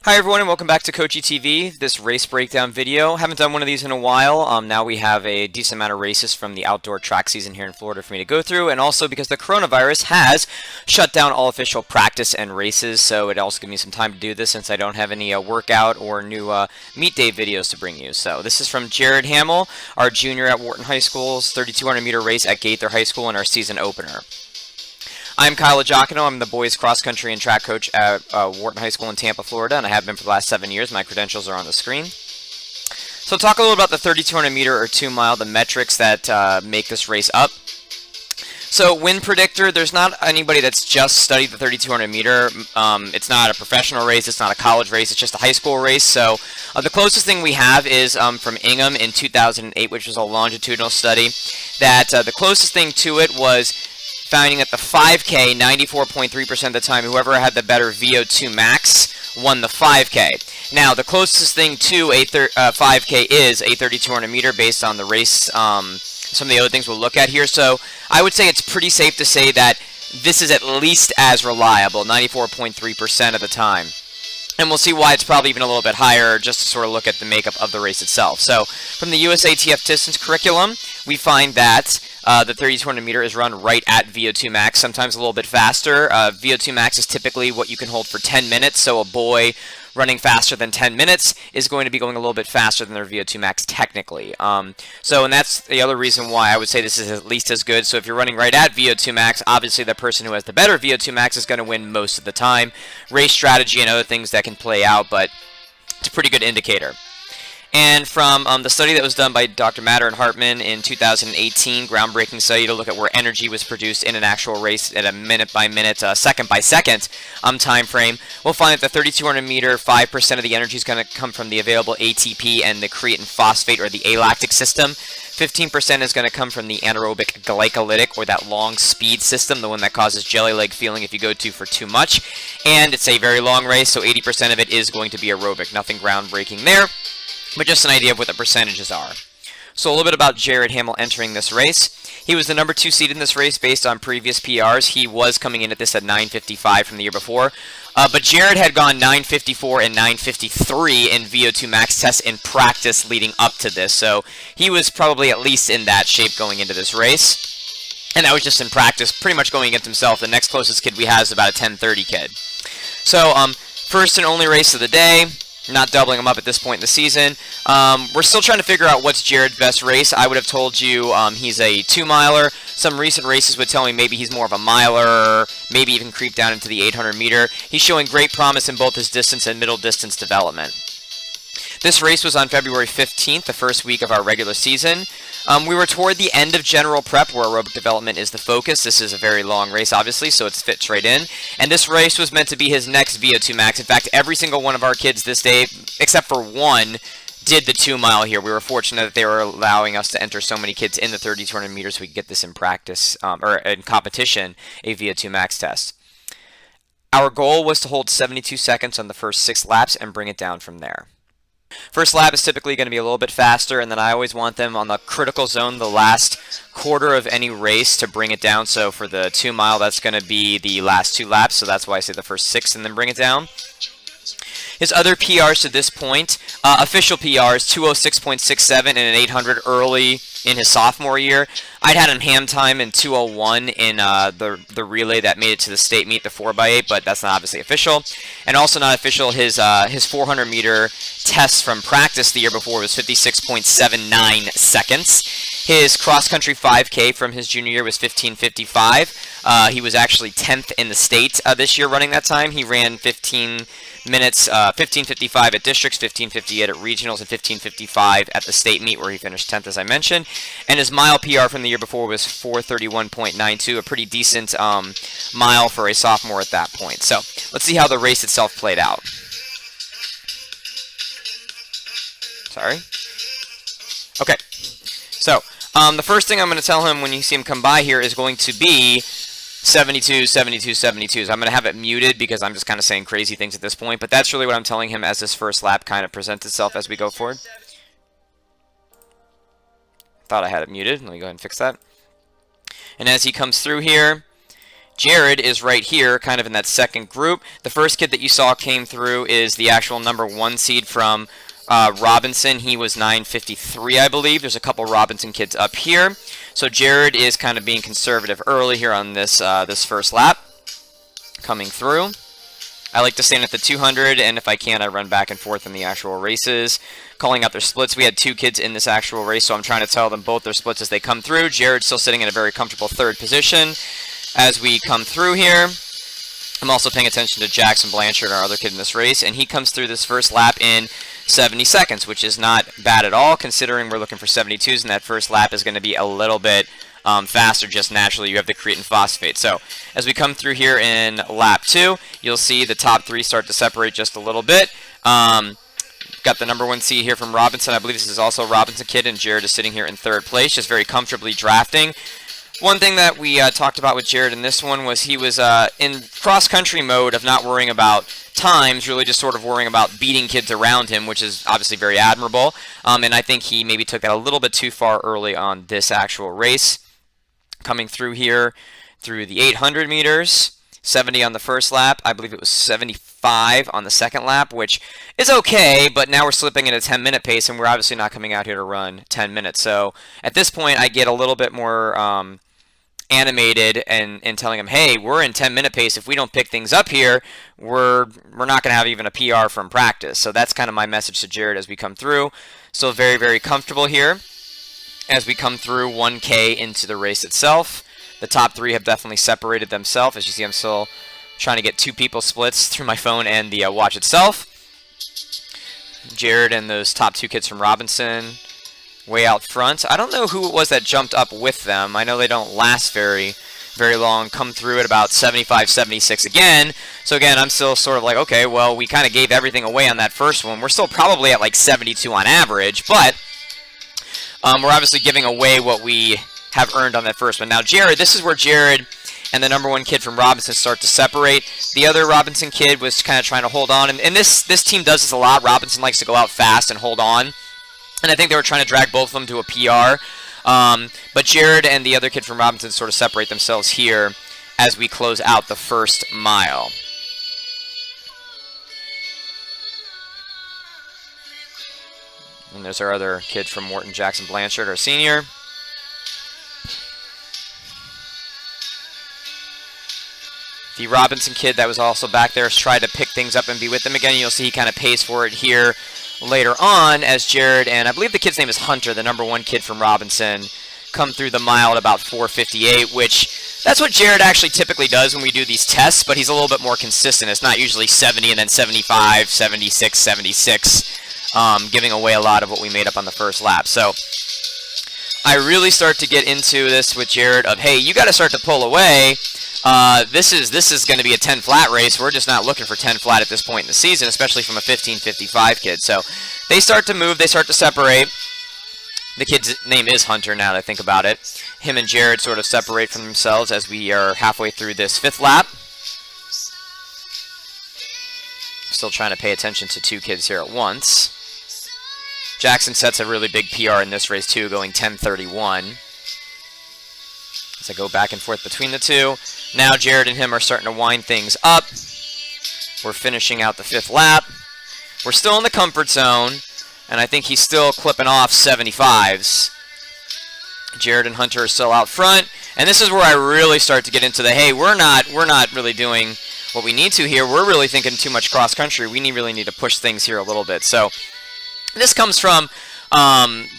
Hi everyone and welcome back to Coachy TV, this race breakdown video. Haven't done one of these in a while. Now we have a decent amount of races from the outdoor track season here in Florida for me to go through, and also because the coronavirus has shut down all official practice and races, so it also gives me some time to do this since I don't have any workout or new meet day videos to bring you. So this is from Jared Hammill, our junior at Wharton High School's 3,200 meter race at Gaither High School in our season opener. I'm Kyle Giacono. I'm the boys cross country and track coach at Wharton High School in Tampa, Florida, and I have been for the last 7 years. My credentials are on the screen. So talk a little about the 3,200 meter or 2 mile, the metrics that make this race up. So win predictor, there's not anybody that's just studied the 3,200 meter. It's not a professional race. It's not a college race. It's just a high school race. So the closest thing we have is from Ingham in 2008, which was a longitudinal study. That the closest thing to it was finding that the 5K, 94.3% of the time, whoever had the better VO2 max won the 5K. Now, the closest thing to a 5K is a 3,200 meter based on the race, some of the other things we'll look at here. So I would say it's pretty safe to say that this is at least as reliable, 94.3% of the time. And we'll see why it's probably even a little bit higher just to sort of look at the makeup of the race itself. So from the USATF distance curriculum, we find that the 3,200 meter is run right at VO2 max, sometimes a little bit faster. VO2 max is typically what you can hold for 10 minutes, so a boy running faster than 10 minutes is going to be going a little bit faster than their VO2 max technically. And that's the other reason why I would say this is at least as good. So if you're running right at VO2 max, obviously the person who has the better VO2 max is going to win most of the time. Race strategy and other things that can play out, but it's a pretty good indicator. And from the study that was done by Dr. Matter and Hartman in 2018, groundbreaking study to look at where energy was produced in an actual race at a minute-by-minute, second-by-second time frame, we'll find that the 3,200 meter, 5% of the energy is going to come from the available ATP and the creatine phosphate or the alactic system. 15% is going to come from the anaerobic glycolytic or that long speed system, the one that causes jelly leg feeling if you go for too much. And it's a very long race, so 80% of it is going to be aerobic. Nothing groundbreaking there, but just an idea of what the percentages are. So a little bit about Jared Hammill entering this race. He was the number 2 seed in this race based on previous PRs. He was coming in at this at 9:55 from the year before. But Jared had gone 9:54 and 9:53 in VO2 max tests in practice leading up to this. So he was probably at least in that shape going into this race. And that was just in practice, pretty much going against himself. The next closest kid we have is about a 10:30 kid. So first and only race of the day. Not doubling them up at this point in the season. We're still trying to figure out what's Jared's best race. I would have told you he's a 2-miler. Some recent races would tell me maybe he's more of a miler, maybe even creep down into the 800 meter. He's showing great promise in both his distance and middle distance development. This race was on February 15th, the first week of our regular season. We were toward the end of general prep, where aerobic development is the focus. This is a very long race, obviously, so it fits right in. And this race was meant to be his next VO2 max. In fact, every single one of our kids this day, except for one, did the 2-mile here. We were fortunate that they were allowing us to enter so many kids in the 3,200 meters so we could get this in practice, or in competition, a VO2 max test. Our goal was to hold 72 seconds on the first 6 laps and bring it down from there. First lap is typically going to be a little bit faster, and then I always want them on the critical zone, the last quarter of any race, to bring it down. So for the 2-mile, that's going to be the last 2 laps, so that's why I say the first 6 and then bring it down. His other PRs to this point, official PRs, 206.67 and an 800 early in his sophomore year. I'd had him ham time in 201 in the relay that made it to the state meet, the 4x8, but that's not obviously official. And also not official, his 400 meter test from practice the year before was 56.79 seconds. His cross-country 5K from his junior year was 15:55. He was actually 10th in the state this year running that time. He ran 15 minutes, 15:55 at districts, 15:58 at regionals, and 15:55 at the state meet where he finished 10th, as I mentioned. And his mile PR from the year before was 4:31.92, a pretty decent mile for a sophomore at that point. So let's see how the race itself played out. Sorry. Okay. So the first thing I'm going to tell him when you see him come by here is going to be 72, 72, 72. So I'm going to have it muted because I'm just kind of saying crazy things at this point. But that's really what I'm telling him as this first lap kind of presents itself as we go forward. Thought I had it muted. Let me go ahead and fix that. And as he comes through here, Jared is right here, kind of in that second group. The first kid that you saw came through is the actual #1 seed from Robinson. He was 9:53, I believe. There's a couple Robinson kids up here. So Jared is kind of being conservative early here on this this first lap coming through. I like to stand at the 200, and if I can, I run back and forth in the actual races, calling out their splits. We had 2 kids in this actual race, so I'm trying to tell them both their splits as they come through. Jared's still sitting in a very comfortable 3rd position as we come through here. I'm also paying attention to Jackson Blanchard, our other kid in this race, and he comes through this first lap in 70 seconds, which is not bad at all, considering we're looking for 72s, and that first lap is going to be a little bit faster just naturally. You have the creatine phosphate. So as we come through here in lap 2, you'll see the top 3 start to separate just a little bit. Got the #1 seed here from Robinson. I believe this is also a Robinson kid, and Jared is sitting here in 3rd place, just very comfortably drafting. One thing that we talked about with Jared in this one was he was in cross-country mode of not worrying about times, really just sort of worrying about beating kids around him, which is obviously very admirable. And I think he maybe took that a little bit too far early on this actual race. Coming through here through the 800 meters, 70 on the first lap. I believe it was 75 on the second lap, which is okay, but now we're slipping at a 10-minute pace, and we're obviously not coming out here to run 10 minutes. So at this point, I get a little bit more animated and telling him, hey, we're in 10-minute pace. If we don't pick things up here, we're not going to have even a PR from practice. So that's kind of my message to Jared as we come through. Still very, very comfortable here as we come through 1K into the race itself. The top 3 have definitely separated themselves. As you see, I'm still trying to get 2 people splits through my phone and the watch itself. Jared and those top 2 kids from Robinson way out front. I don't know who it was that jumped up with them. I know they don't last very long. Come through at about 75, 76 again. So again, I'm still sort of like, okay, well, we kind of gave everything away on that first one. We're still probably at like 72 on average, but we're obviously giving away what we have earned on that first one. Now, Jared, this is where Jared and the #1 kid from Robinson start to separate. The other Robinson kid was kind of trying to hold on, and this team does this a lot. Robinson likes to go out fast and hold on, and I think they were trying to drag both of them to a PR. But Jared and the other kid from Robinson sort of separate themselves here as we close out the first mile. And there's our other kid from Morton, Jackson Blanchard, our senior. The Robinson kid that was also back there has tried to pick things up and be with them again. You'll see he kind of pays for it here later on as Jared and I believe the kid's name is Hunter, the #1 kid from Robinson, come through the mile at about 4:58, which that's what Jared actually typically does when we do these tests, but he's a little bit more consistent. It's not usually 70 and then 75, 76, 76, giving away a lot of what we made up on the first lap. So I really start to get into this with Jared of, hey, you got to start to pull away. This is going to be a 10 flat race. We're just not looking for 10 flat at this point in the season, especially from a 15:55 kid. So they start to move. They start to separate. The kid's name is Hunter now that I think about it. Him and Jared sort of separate from themselves as we are halfway through this 5th lap. Still trying to pay attention to 2 kids here at once. Jackson sets a really big PR in this race too, going 10:31. As I go back and forth between the 2. Now Jared and him are starting to wind things up. We're finishing out the 5th lap. We're still in the comfort zone, and I think he's still clipping off 75s. Jared and Hunter are still out front, and this is where I really start to get into the, hey, we're not really doing what we need to here. We're really thinking too much cross country. We really need to push things here a little bit. So this comes from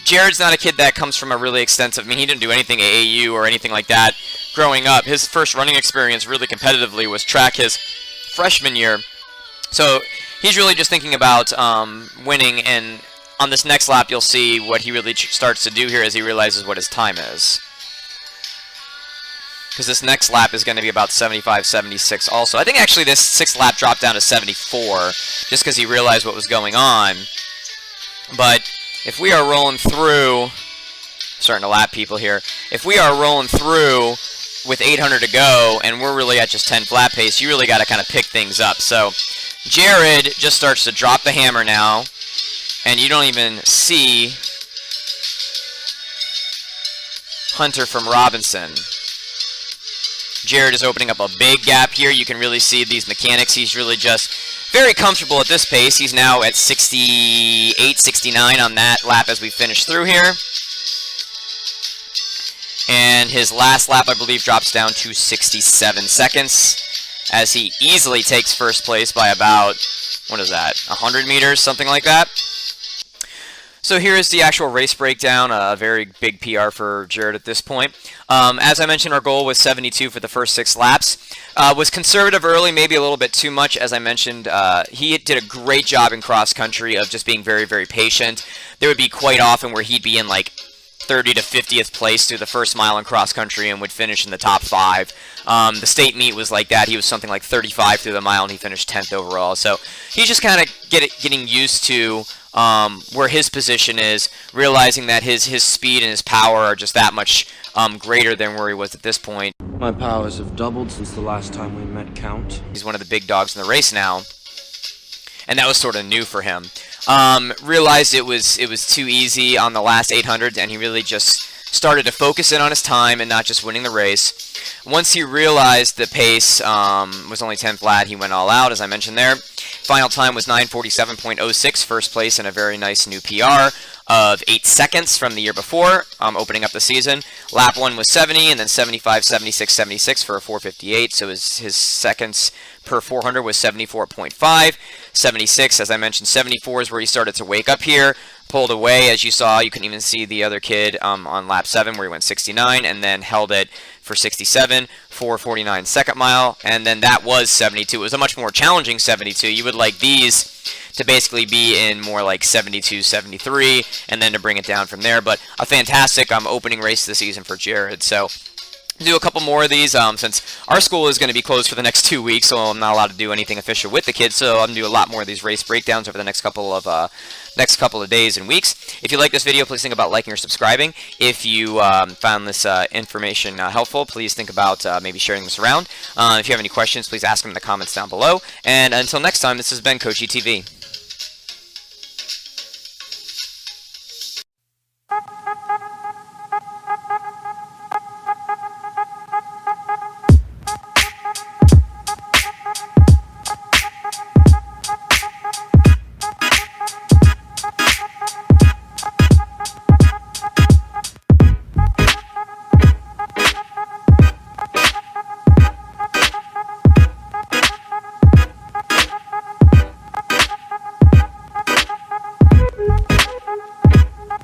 Jared's not a kid that comes from a really extensive, I mean, he didn't do anything AAU or anything like that growing up. His first running experience really competitively was track his freshman year. So he's really just thinking about winning, and on this next lap you'll see what he really starts to do here as he realizes what his time is. Because this next lap is going to be about 75, 76 also. I think actually this 6th lap dropped down to 74 just because he realized what was going on. But if we are rolling through, starting to lap people here, if we are rolling through with 800 to go and we're really at just 10 flat pace, you really got to kind of pick things up. So Jared just starts to drop the hammer now, and you don't even see Hunter from Robinson. Jared is opening up a big gap here. You can really see these mechanics. He's really just very comfortable at this pace. He's now at 68, 69 on that lap as we finish through here. And his last lap, I believe, drops down to 67 seconds as he easily takes first place by about, what is that, 100 meters, something like that. So here is the actual race breakdown, a very big PR for Jared at this point. As I mentioned, our goal was 72 for the first 6 laps. Was conservative early, maybe a little bit too much. As I mentioned, he did a great job in cross country of just being very, very patient. There would be quite often where he'd be in like 30 to 50th place through the first mile in cross country and would finish in the top 5. The state meet was like that. He was something like 35 through the mile and he finished 10th overall. So he's just kind of getting used to where his position is, realizing that his speed and his power are just that much greater than where he was at this point. My powers have doubled since the last time we met, Count. He's one of the big dogs in the race now, and that was sort of new for him. Realized it was too easy on the last 800, and he really just started to focus in on his time and not just winning the race. Once he realized the pace was only 10 flat, he went all out, as I mentioned there. Final time was 9:47.06, first place in a very nice new PR of 8 seconds from the year before, opening up the season. Lap 1 was 70, and then 75, 76, 76 for a 4:58, so his seconds per 400 was 74.5. 76, as I mentioned, 74 is where he started to wake up here. Pulled away, as you saw. You can even see the other kid on lap 7 where he went 69 and then held it for 67, 4:49 second mile, and then that was 72. It was a much more challenging 72. You would like these to basically be in more like 72, 73, and then to bring it down from there. But a fantastic opening race of the season for Jared. So do a couple more of these since our school is going to be closed for the next 2 weeks, so I'm not allowed to do anything official with the kids. So I'm going to do a lot more of these race breakdowns over the next couple of days and weeks. If you like this video, please think about liking or subscribing. If you found this information helpful, please think about maybe sharing this around. If you have any questions, please ask them in the comments down below. And until next time, this has been Coachy TV.